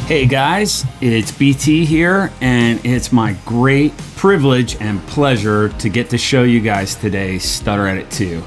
Hey guys, it's BT here, and it's my great privilege and pleasure to get to show you guys today Stutter Edit 2.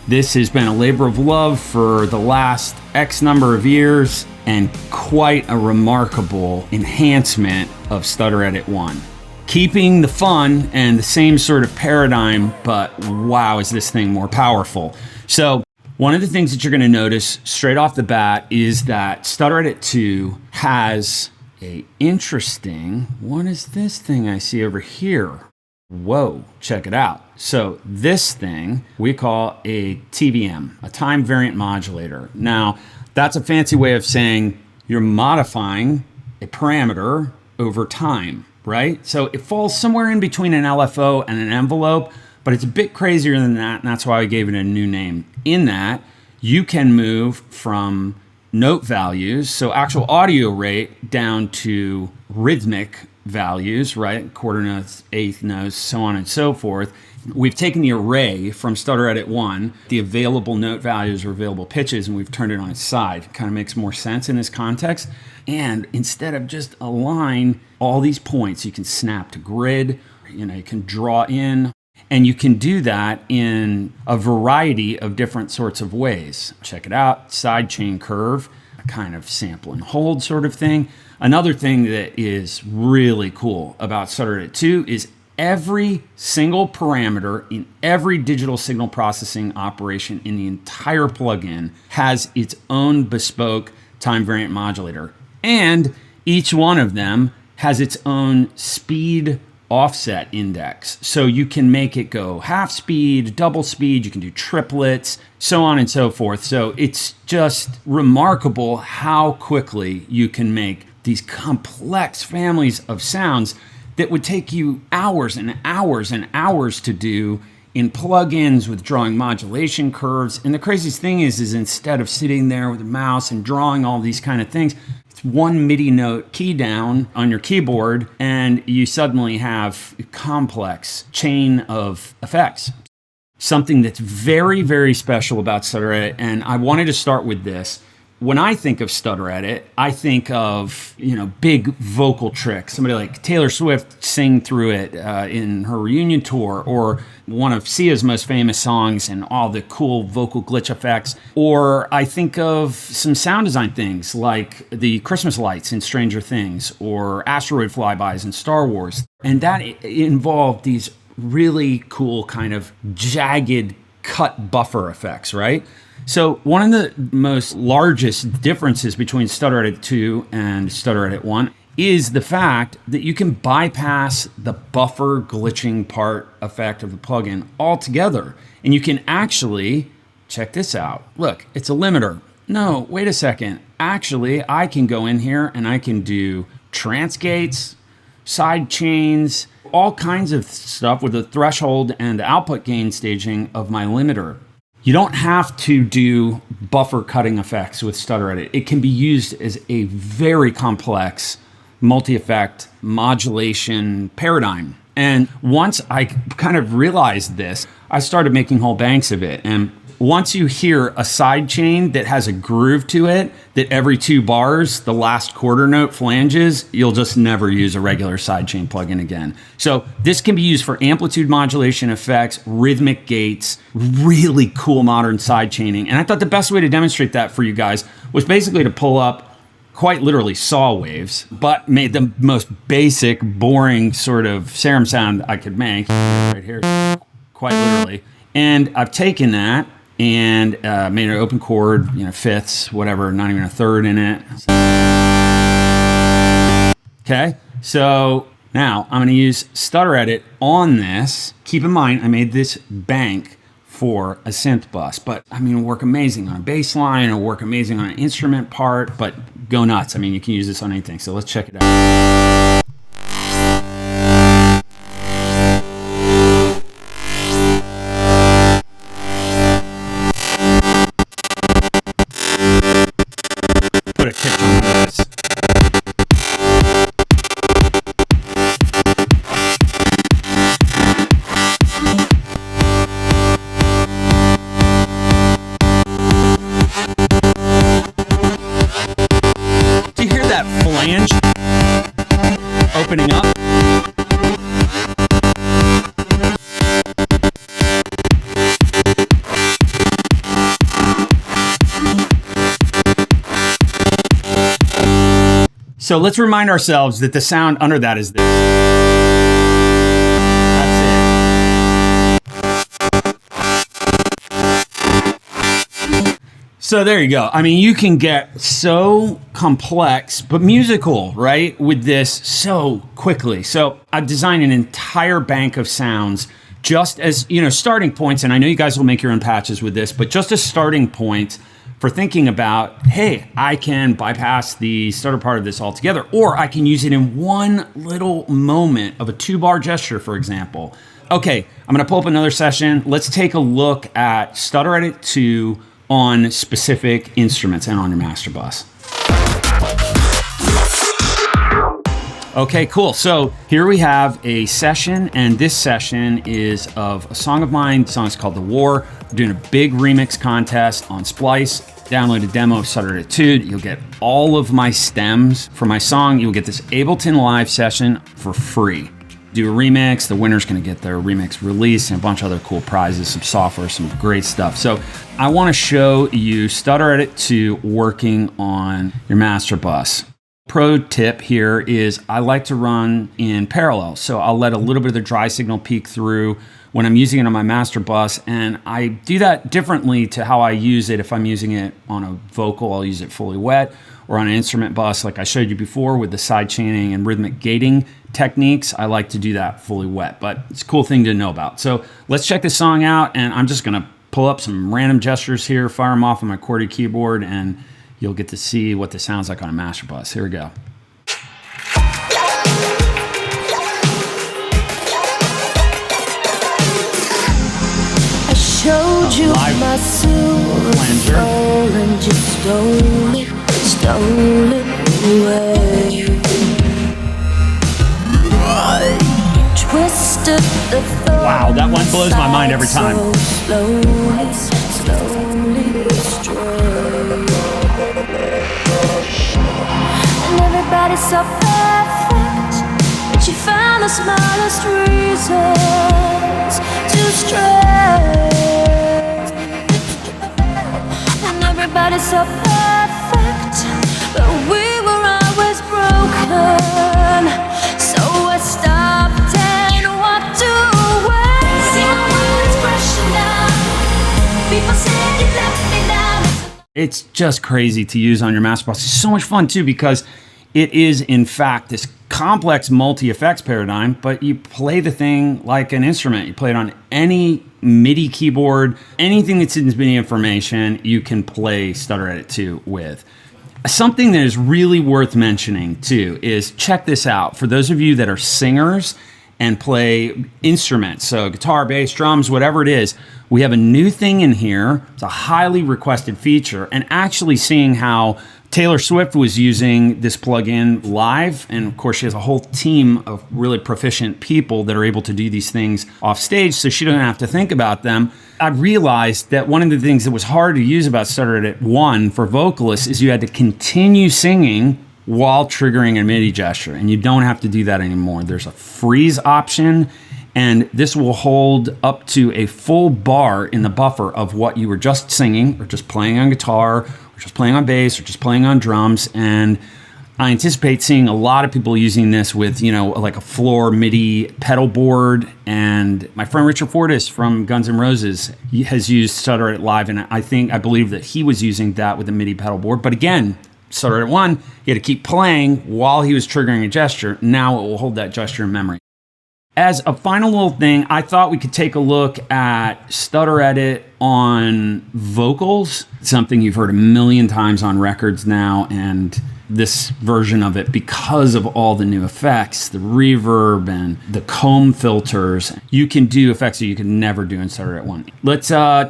This has been a labor of love for the last X number of years and quite a remarkable enhancement of Stutter Edit 1. Keeping the fun and the same sort of paradigm, but wow, is this thing more powerful. So one of the things that you're going to notice straight off the bat is that Stutter Edit 2 has a interesting, what is this thing I see over here? Whoa, check it out. So this thing we call a TVM, a time variant modulator. Now, that's a fancy way of saying you're modifying a parameter over time, right? So it falls somewhere in between an LFO and an envelope, but it's a bit crazier than that, and that's why I gave it a new name. In that, you can move from note values, so actual audio rate, down to rhythmic values, right? Quarter notes, eighth notes, so on and so forth. We've taken the array from Stutter Edit 1, the available note values or available pitches, and we've turned it on its side. It kind of makes more sense in this context. And instead of just align all these points, you can snap to grid, you can draw in. And you can do that in a variety of different sorts of ways. Check it out, sidechain curve, a kind of sample and hold sort of thing. Another thing that is really cool about Stutter Edit 2 is every single parameter in every digital signal processing operation in the entire plugin has its own bespoke time variant modulator. And each one of them has its own speed offset index. So you can make it go half speed, double speed, you can do triplets, so on and so forth. So it's just remarkable how quickly you can make these complex families of sounds that would take you hours and hours and hours to do in plugins with drawing modulation curves. And the craziest thing is instead of sitting there with a mouse and drawing all these kind of things, one MIDI note key down on your keyboard, and you suddenly have a complex chain of effects. Something that's very, very special about Stutter Edit, and I wanted to start with this. When I think of Stutter Edit, I think of, big vocal tricks. Somebody like Taylor Swift sing through it in her reunion tour, or one of Sia's most famous songs and all the cool vocal glitch effects. Or I think of some sound design things like the Christmas lights in Stranger Things or asteroid flybys in Star Wars. And that involved these really cool kind of jagged cut buffer effects, right? So one of the most largest differences between Stutter Edit 2 and Stutter Edit 1 is the fact that you can bypass the buffer glitching part effect of the plugin altogether. And you can actually, check this out. Look, it's a limiter. No, wait a second. Actually, I can go in here and I can do trance gates, side chains, all kinds of stuff with the threshold and the output gain staging of my limiter. You don't have to do buffer cutting effects with Stutter Edit. It can be used as a very complex multi-effect modulation paradigm. And once I kind of realized this, I started making whole banks of it. And once you hear a side chain that has a groove to it, that every 2 bars, the last quarter note flanges, you'll just never use a regular sidechain plugin again. So this can be used for amplitude modulation effects, rhythmic gates, really cool modern sidechaining. And I thought the best way to demonstrate that for you guys was basically to pull up quite literally saw waves, but made the most basic, boring sort of serum sound I could make right here, quite literally. And I've taken that and made an open chord, fifths, whatever, not even a third in it. Okay, so now I'm going to use Stutter Edit on this. Keep in mind, I made this bank for a synth bus, but it'll work amazing on a bass line, it'll work amazing on an instrument part, but go nuts. You can use this on anything. So let's check it out. Put a kick on this. Do you hear that flange So let's remind ourselves that the sound under that is this. That's it. So there you go. I mean, you can get so complex, but musical, right? With this so quickly. So I've designed an entire bank of sounds just as, starting points. And I know you guys will make your own patches with this, but just as starting points for thinking about, hey, I can bypass the stutter part of this altogether, or I can use it in one little moment of a 2-bar gesture, for example. Okay, I'm gonna pull up another session. Let's take a look at Stutter Edit 2 on specific instruments and on your master bus. Okay, cool. So here we have a session, and this session is of a song of mine. The song is called The War. We're doing a big remix contest on Splice. Download a demo of Stutter Edit 2. You'll get all of my stems for my song. You'll get this Ableton Live session for free. Do a remix. The winner's gonna get their remix release and a bunch of other cool prizes, some software, some great stuff. So I wanna show you Stutter Edit 2 working on your master bus. Pro tip here is I like to run in parallel. So I'll let a little bit of the dry signal peek through when I'm using it on my master bus. And I do that differently to how I use it. If I'm using it on a vocal, I'll use it fully wet, or on an instrument bus, like I showed you before with the side chaining and rhythmic gating techniques, I like to do that fully wet, but it's a cool thing to know about. So let's check this song out, and I'm just gonna pull up some random gestures here, fire them off on my QWERTY keyboard, and you'll get to see what this sounds like on a master bus. Here we go. I showed you my soul and just stole it away. Twisted the thought. Wow, that one blows my mind every time. Slowly astray. And everybody's so perfect, but you found the smallest reasons to stray. And everybody's so perfect, but we were always broken. So I stopped and walked away. See my world is crashing down. People say you left me down. It's just crazy to use on your master bus. It's so much fun too, because it is in fact this complex multi-effects paradigm, but you play the thing like an instrument. You play it on any MIDI keyboard, anything that sends MIDI information, you can play Stutter Edit 2 with. Something that is really worth mentioning too is, check this out. For those of you that are singers and play instruments, so guitar, bass, drums, whatever it is, we have a new thing in here. It's a highly requested feature, and actually seeing how Taylor Swift was using this plugin live, and of course she has a whole team of really proficient people that are able to do these things off stage, so she doesn't have to think about them. I realized that one of the things that was hard to use about Stutter Edit 1 for vocalists is you had to continue singing while triggering a MIDI gesture, and you don't have to do that anymore. There's a freeze option, and this will hold up to a full bar in the buffer of what you were just singing, or just playing on guitar, or just playing on bass, or just playing on drums. And I anticipate seeing a lot of people using this with, like a floor MIDI pedal board. And my friend Richard Fortis from Guns N' Roses has used Stutter Edit Live, and I believe that he was using that with a MIDI pedal board. But again, Stutter Edit 1, he had to keep playing while he was triggering a gesture. Now it will hold that gesture in memory. As a final little thing, I thought we could take a look at Stutter Edit on vocals, something you've heard a million times on records now, and this version of it, because of all the new effects, the reverb and the comb filters, you can do effects that you could never do in Stutter Edit 1. Let's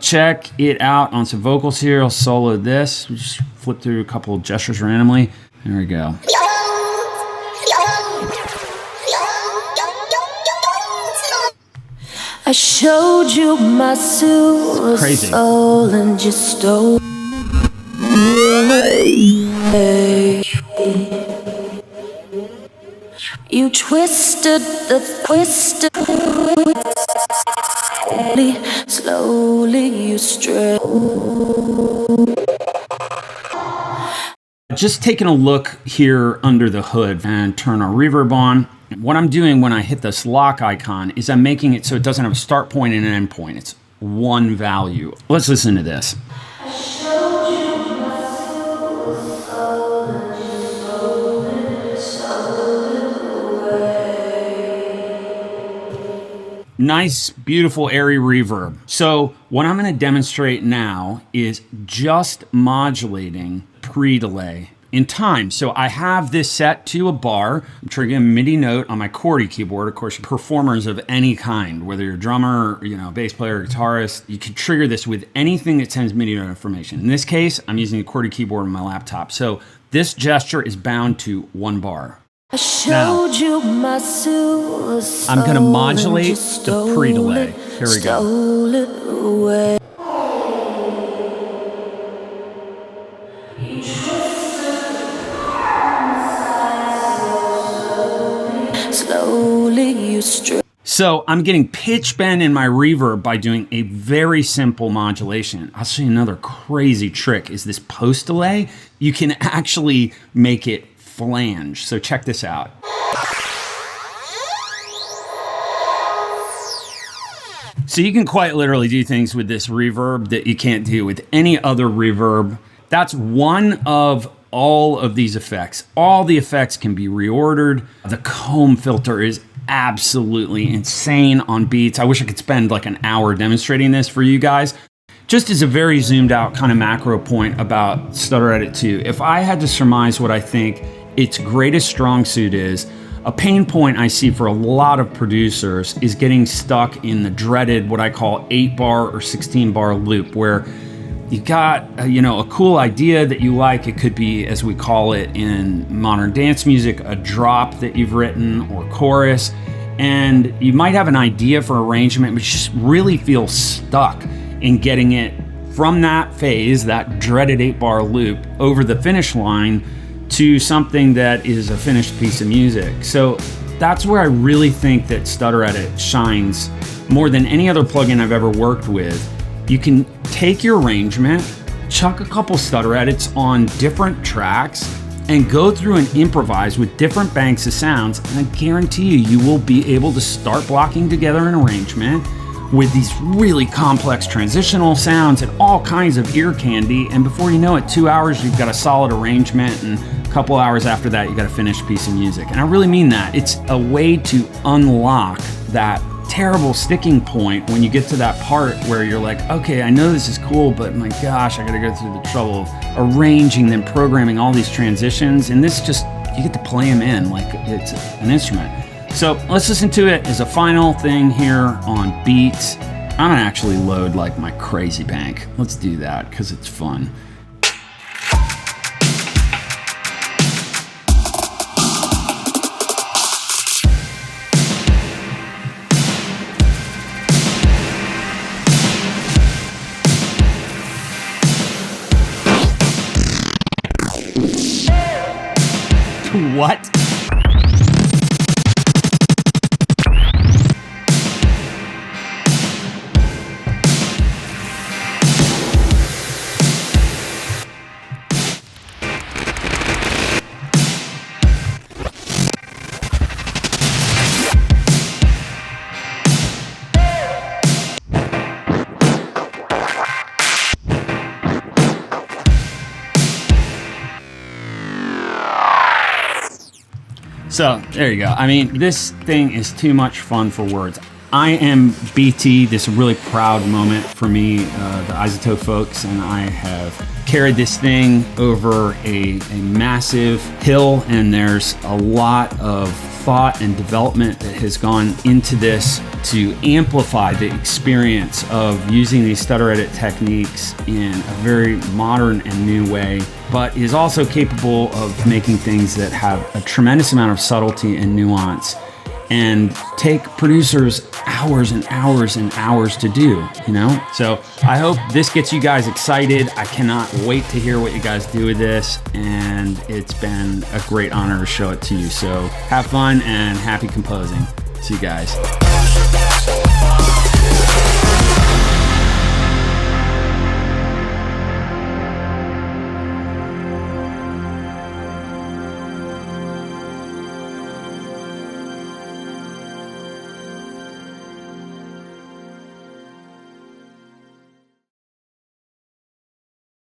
check it out on some vocals here. I'll solo this. Just flip through a couple of gestures randomly. There we go. I showed you my soul and just stole away. You twisted slowly you stray. just taking a look here under the hood and turn our reverb on. What I'm doing when I hit this lock icon is I'm making it so it doesn't have a start point and an end point. It's one value. Let's listen to this. Nice, beautiful, airy reverb. So what I'm going to demonstrate now is just modulating pre-delay in time. So I have this set to a bar. I'm triggering a MIDI note on my QWERTY keyboard. Of course, performers of any kind, whether you're a drummer, bass player, guitarist, you can trigger this with anything that sends MIDI note information. In this case, I'm using a QWERTY keyboard on my laptop. So this gesture is bound to one bar. Now, I'm going to modulate the pre-delay. Here we go. So I'm getting pitch bend in my reverb by doing a very simple modulation. I'll show you another crazy trick is this post delay. You can actually make it flange. So check this out. So you can quite literally do things with this reverb that you can't do with any other reverb. That's one of all of these effects. All the effects can be reordered. The comb filter is absolutely insane on beats. I wish I could spend like an hour demonstrating this for you guys. Just as a very zoomed out kind of macro point about Stutter Edit 2, if I had to surmise what I think its greatest strong suit is, a pain point I see for a lot of producers is getting stuck in the dreaded, what I call 8-bar or 16-bar loop, where you got a cool idea that you like. It could be, as we call it in modern dance music, a drop that you've written or chorus, and you might have an idea for arrangement, but you just really feel stuck in getting it from that phase, that dreaded 8-bar loop, over the finish line to something that is a finished piece of music. So that's where I really think that Stutter Edit shines more than any other plugin I've ever worked with. You can take your arrangement, chuck a couple stutter edits on different tracks, and go through and improvise with different banks of sounds, and I guarantee you will be able to start blocking together an arrangement with these really complex transitional sounds and all kinds of ear candy, and before you know it, 2 hours you've got a solid arrangement, and a couple hours after that you got a finished piece of music. And I really mean that. It's a way to unlock that terrible sticking point when you get to that part where you're like, okay, I know this is cool, but my gosh, I gotta go through the trouble of arranging then programming all these transitions, and this just, you get to play them in like it's an instrument. So let's listen to it as a final thing here on beats. I'm gonna actually load like my crazy bank. Let's do that because it's fun. What? So there you go. I mean, this thing is too much fun for words. I am BT. This is a really proud moment for me, the iZotope folks, and I have carried this thing over a massive hill, and there's a lot of thought and development that has gone into this to amplify the experience of using these stutter edit techniques in a very modern and new way, but is also capable of making things that have a tremendous amount of subtlety and nuance and take producers hours and hours and hours to do, you know? So I hope this gets you guys excited. I cannot wait to hear what you guys do with this, and it's been a great honor to show it to you. So have fun and happy composing. See you guys.